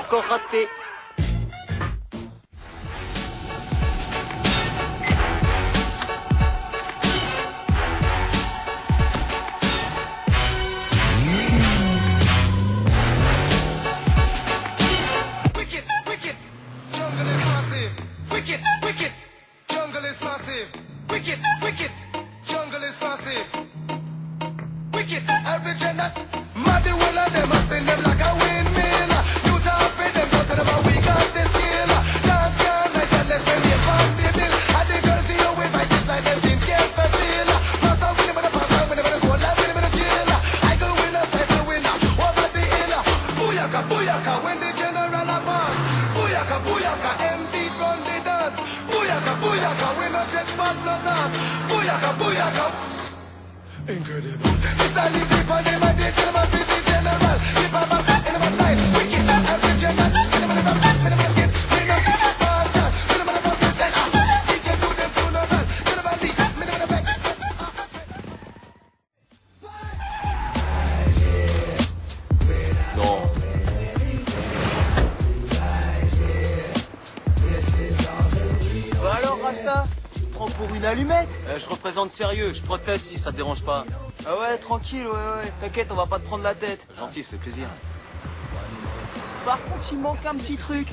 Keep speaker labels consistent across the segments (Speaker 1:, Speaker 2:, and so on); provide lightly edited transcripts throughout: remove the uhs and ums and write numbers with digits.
Speaker 1: encore raté.
Speaker 2: Je représente sérieux, je proteste si ça te dérange pas.
Speaker 1: Ah ouais, tranquille, ouais, t'inquiète, on va pas te prendre la tête.
Speaker 2: Gentil, ça fait plaisir.
Speaker 1: Par contre, il manque un petit truc.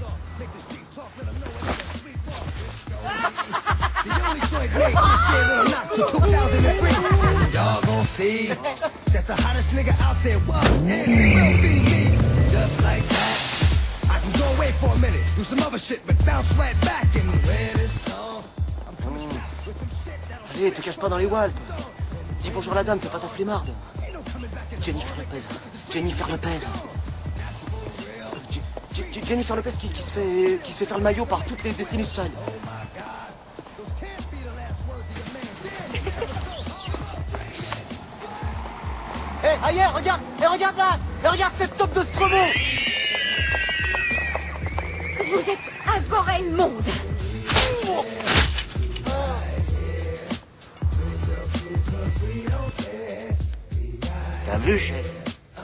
Speaker 1: Allez, te cache pas dans les walpes. Dis bonjour à la dame, fais pas ta flemmarde. Jennifer Lopez. Jennifer Lopez. Jennifer Lopez qui se fait faire le maillot par toutes les Destiny's Child. Hé, ailleurs, regarde! Et regarde là! Et regarde cette taupe de Stromo!
Speaker 3: Vous êtes un goré immonde!
Speaker 4: T'as vu, chef?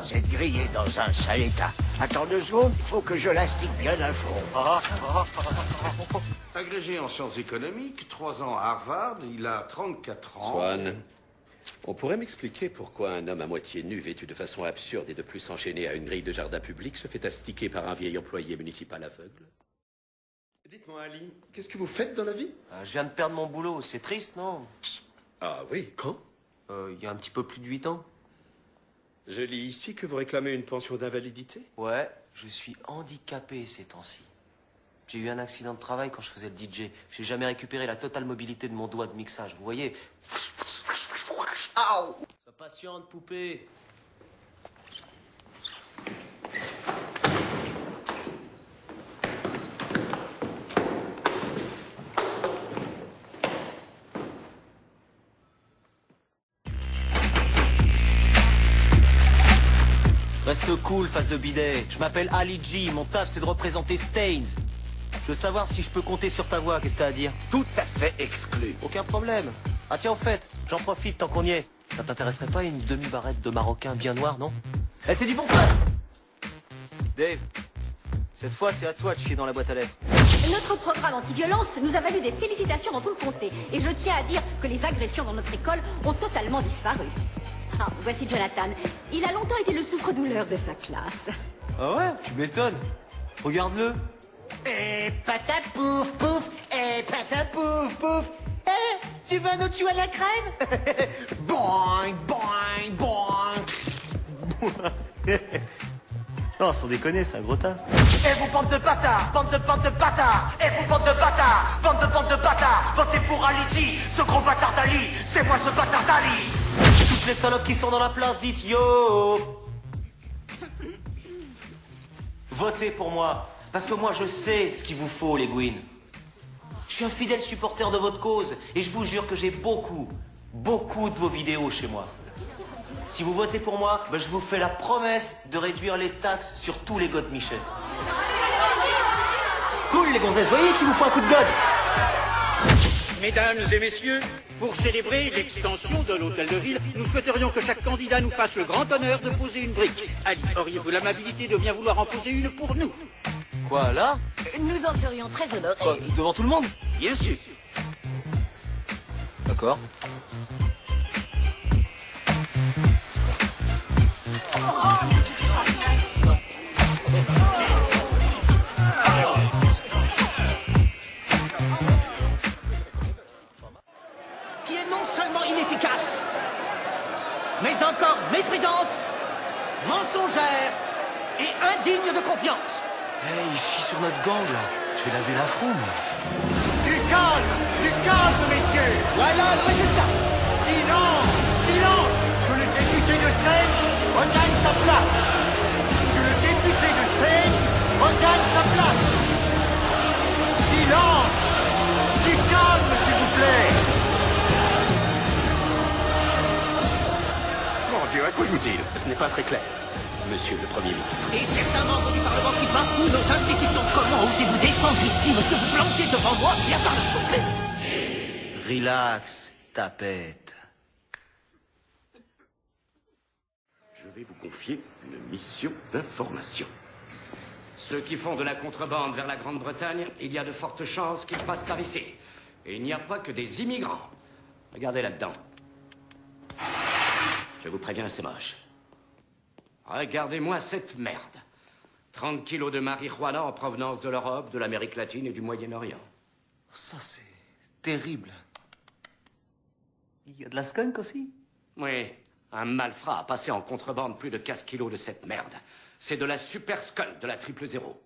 Speaker 4: Cette grille est dans un sale état. Attends 2 secondes, il faut que je l'astique bien à fond.
Speaker 5: Agrégé en sciences économiques, 3 ans à Harvard, il a 34 ans.
Speaker 6: Swan, on pourrait m'expliquer pourquoi un homme à moitié nu, vêtu de façon absurde et de plus enchaîné à une grille de jardin public, se fait astiquer par un vieil employé municipal aveugle? Dites-moi, Ali, qu'est-ce que vous faites dans la vie?
Speaker 1: Je viens de perdre mon boulot, c'est triste, non?
Speaker 6: Ah oui, quand?
Speaker 1: Il y a un petit peu plus de 8 ans.
Speaker 6: Je lis ici que vous réclamez une pension d'invalidité?
Speaker 1: Ouais, je suis handicapé ces temps-ci. J'ai eu un accident de travail quand je faisais le DJ. J'ai jamais récupéré la totale mobilité de mon doigt de mixage. Vous voyez? Aouh! Sois patiente, poupée. Reste cool, face de bidet. Je m'appelle Ali G. Mon taf, c'est de représenter Stains. Je veux savoir si je peux compter sur ta voix. Qu'est-ce que t'as à dire?
Speaker 5: Tout à fait exclu.
Speaker 1: Aucun problème. Ah tiens, au fait, j'en profite tant qu'on y est. Ça t'intéresserait pas une demi-barrette de marocain bien noir, non? Eh, c'est du bon plan. Dave, cette fois, c'est à toi de chier dans la boîte à lettres.
Speaker 3: Notre programme anti-violence nous a valu des félicitations dans tout le comté. Et je tiens à dire que les agressions dans notre école ont totalement disparu. Ah, voici Jonathan. Il a longtemps été le souffre-douleur de sa classe.
Speaker 1: Ah ouais, tu m'étonnes. Regarde-le.
Speaker 4: Et patapouf pouf, et patapouf pouf. Eh, tu veux nous tuer à la crème? Boing, boing, boing.
Speaker 1: Non, sans déconner, c'est un gros tas.
Speaker 4: Et vous, bande de bâtards, bande de bâtards. Et vous, bande de bâtards, bande de bâtards. Votez pour Ali G, ce gros bâtard d'Ali. C'est moi ce bâtard d'Ali.
Speaker 1: Toutes les salopes qui sont dans la place, dites yo. Votez pour moi, parce que moi je sais ce qu'il vous faut, les Gwyn. Je suis un fidèle supporter de votre cause, et je vous jure que j'ai beaucoup de vos vidéos chez moi. Si vous votez pour moi, ben je vous fais la promesse de réduire les taxes sur tous les God Michel. Cool les gonzesses, voyez qu'il vous faut un coup de god.
Speaker 7: Mesdames et messieurs, pour célébrer l'extension de l'hôtel de ville, nous souhaiterions que chaque candidat nous fasse le grand honneur de poser une brique. Ali, auriez-vous l'amabilité de bien vouloir en poser une pour nous?
Speaker 1: Quoi, là?
Speaker 3: Nous en serions très honorés.
Speaker 1: Quoi, devant tout le monde?
Speaker 7: Bien sûr.
Speaker 1: D'accord.
Speaker 4: Qui est non seulement inefficace, mais encore méprisante, mensongère et indigne de confiance.
Speaker 1: Hey, il chie sur notre gang, là. Je vais laver l'affront, moi.
Speaker 4: Du calme, messieurs. Voilà le résultat. Silence, silence, que le député de Strange regagne sa place. Que le député de Strange regagne sa place. Silence, du calme, s'il vous plaît.
Speaker 6: Mon Dieu, à quoi joue-t-il? Ce n'est pas très clair, monsieur le Premier ministre.
Speaker 4: Et certains membres du Parlement qui bafouent nos institutions, comment osez-vous descendre ici, monsieur, vous planter devant moi et avoir le couper?
Speaker 1: Relax, tapette.
Speaker 6: Je vais vous confier une mission d'information.
Speaker 8: Ceux qui font de la contrebande vers la Grande-Bretagne, il y a de fortes chances qu'ils passent par ici. Et il n'y a pas que des immigrants. Regardez là-dedans. Je vous préviens, c'est moche. Regardez-moi cette merde. 30 kilos de marijuana en provenance de l'Europe, de l'Amérique latine et du Moyen-Orient.
Speaker 1: Ça, c'est terrible. Il y a de la skunk aussi?
Speaker 8: Oui, un malfrat a passé en contrebande plus de 15 kilos de cette merde. C'est de la super skunk de la 000.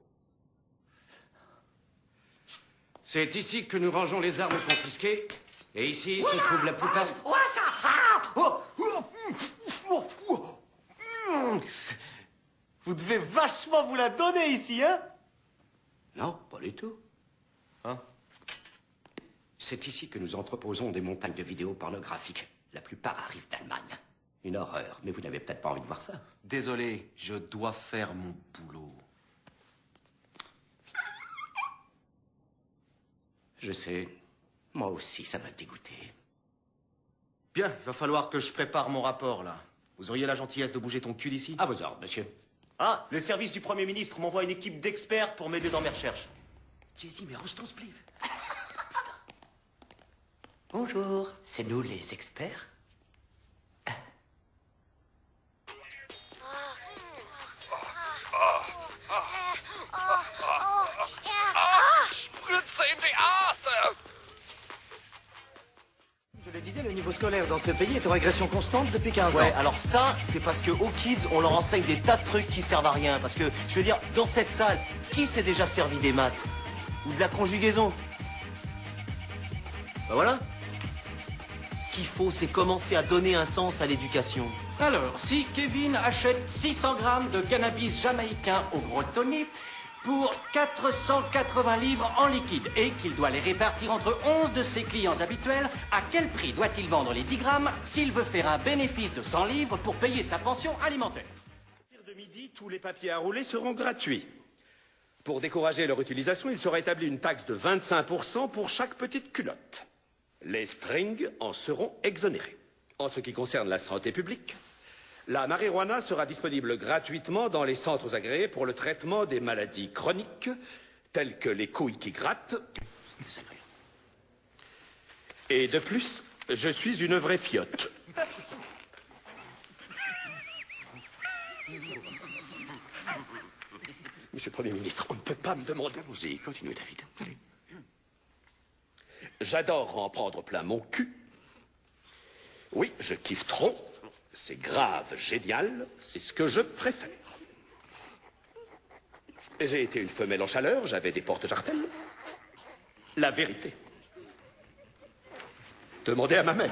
Speaker 8: C'est ici que nous rangeons les armes confisquées. Et ici se trouve la plupart...
Speaker 1: Vous devez vachement vous la donner ici, hein?
Speaker 8: Non, pas du tout.
Speaker 1: Hein?
Speaker 8: C'est ici que nous entreposons des montagnes de vidéos pornographiques. La plupart arrivent d'Allemagne. Une horreur, mais vous n'avez peut-être pas envie de voir ça.
Speaker 1: Désolé, je dois faire mon boulot.
Speaker 8: Je sais. Moi aussi, ça m'a dégoûté.
Speaker 1: Bien, il va falloir que je prépare mon rapport, là. Vous auriez la gentillesse de bouger ton cul d'ici?
Speaker 8: À vos ordres, monsieur.
Speaker 1: Ah, le service du Premier ministre m'envoie une équipe d'experts pour m'aider dans mes recherches. Jay-Z, mais range ton spliff.
Speaker 4: Bonjour, c'est nous les experts.
Speaker 9: Je le disais, le niveau scolaire dans ce pays est en régression constante depuis 15 ans.
Speaker 1: Ouais, alors ça, c'est parce que aux kids, on leur enseigne des tas de trucs qui servent à rien. Parce que, je veux dire, dans cette salle, qui s'est déjà servi des maths? Ou de la conjugaison? Ben voilà. Ce qu'il faut, c'est commencer à donner un sens à l'éducation.
Speaker 7: Alors, si Kevin achète 600 grammes de cannabis jamaïcain au Gros Tony pour 480 livres en liquide et qu'il doit les répartir entre 11 de ses clients habituels, à quel prix doit-il vendre les 10 grammes s'il veut faire un bénéfice de 100 livres pour payer sa pension alimentaire?
Speaker 6: À partir de midi, tous les papiers à rouler seront gratuits. Pour décourager leur utilisation, il sera établi une taxe de 25% pour chaque petite culotte. Les strings en seront exonérés. En ce qui concerne la santé publique, la marijuana sera disponible gratuitement dans les centres agréés pour le traitement des maladies chroniques, telles que les couilles qui grattent. Et de plus, je suis une vraie fiotte. Monsieur le Premier ministre, on ne peut pas me demander...
Speaker 8: Allons-y, continuez, David. Allez.
Speaker 6: J'adore en prendre plein mon cul. Oui, je kiffe trop. C'est grave, génial. C'est ce que je préfère. J'ai été une femelle en chaleur, j'avais des porte-jartelles. La vérité. Demandez à ma mère.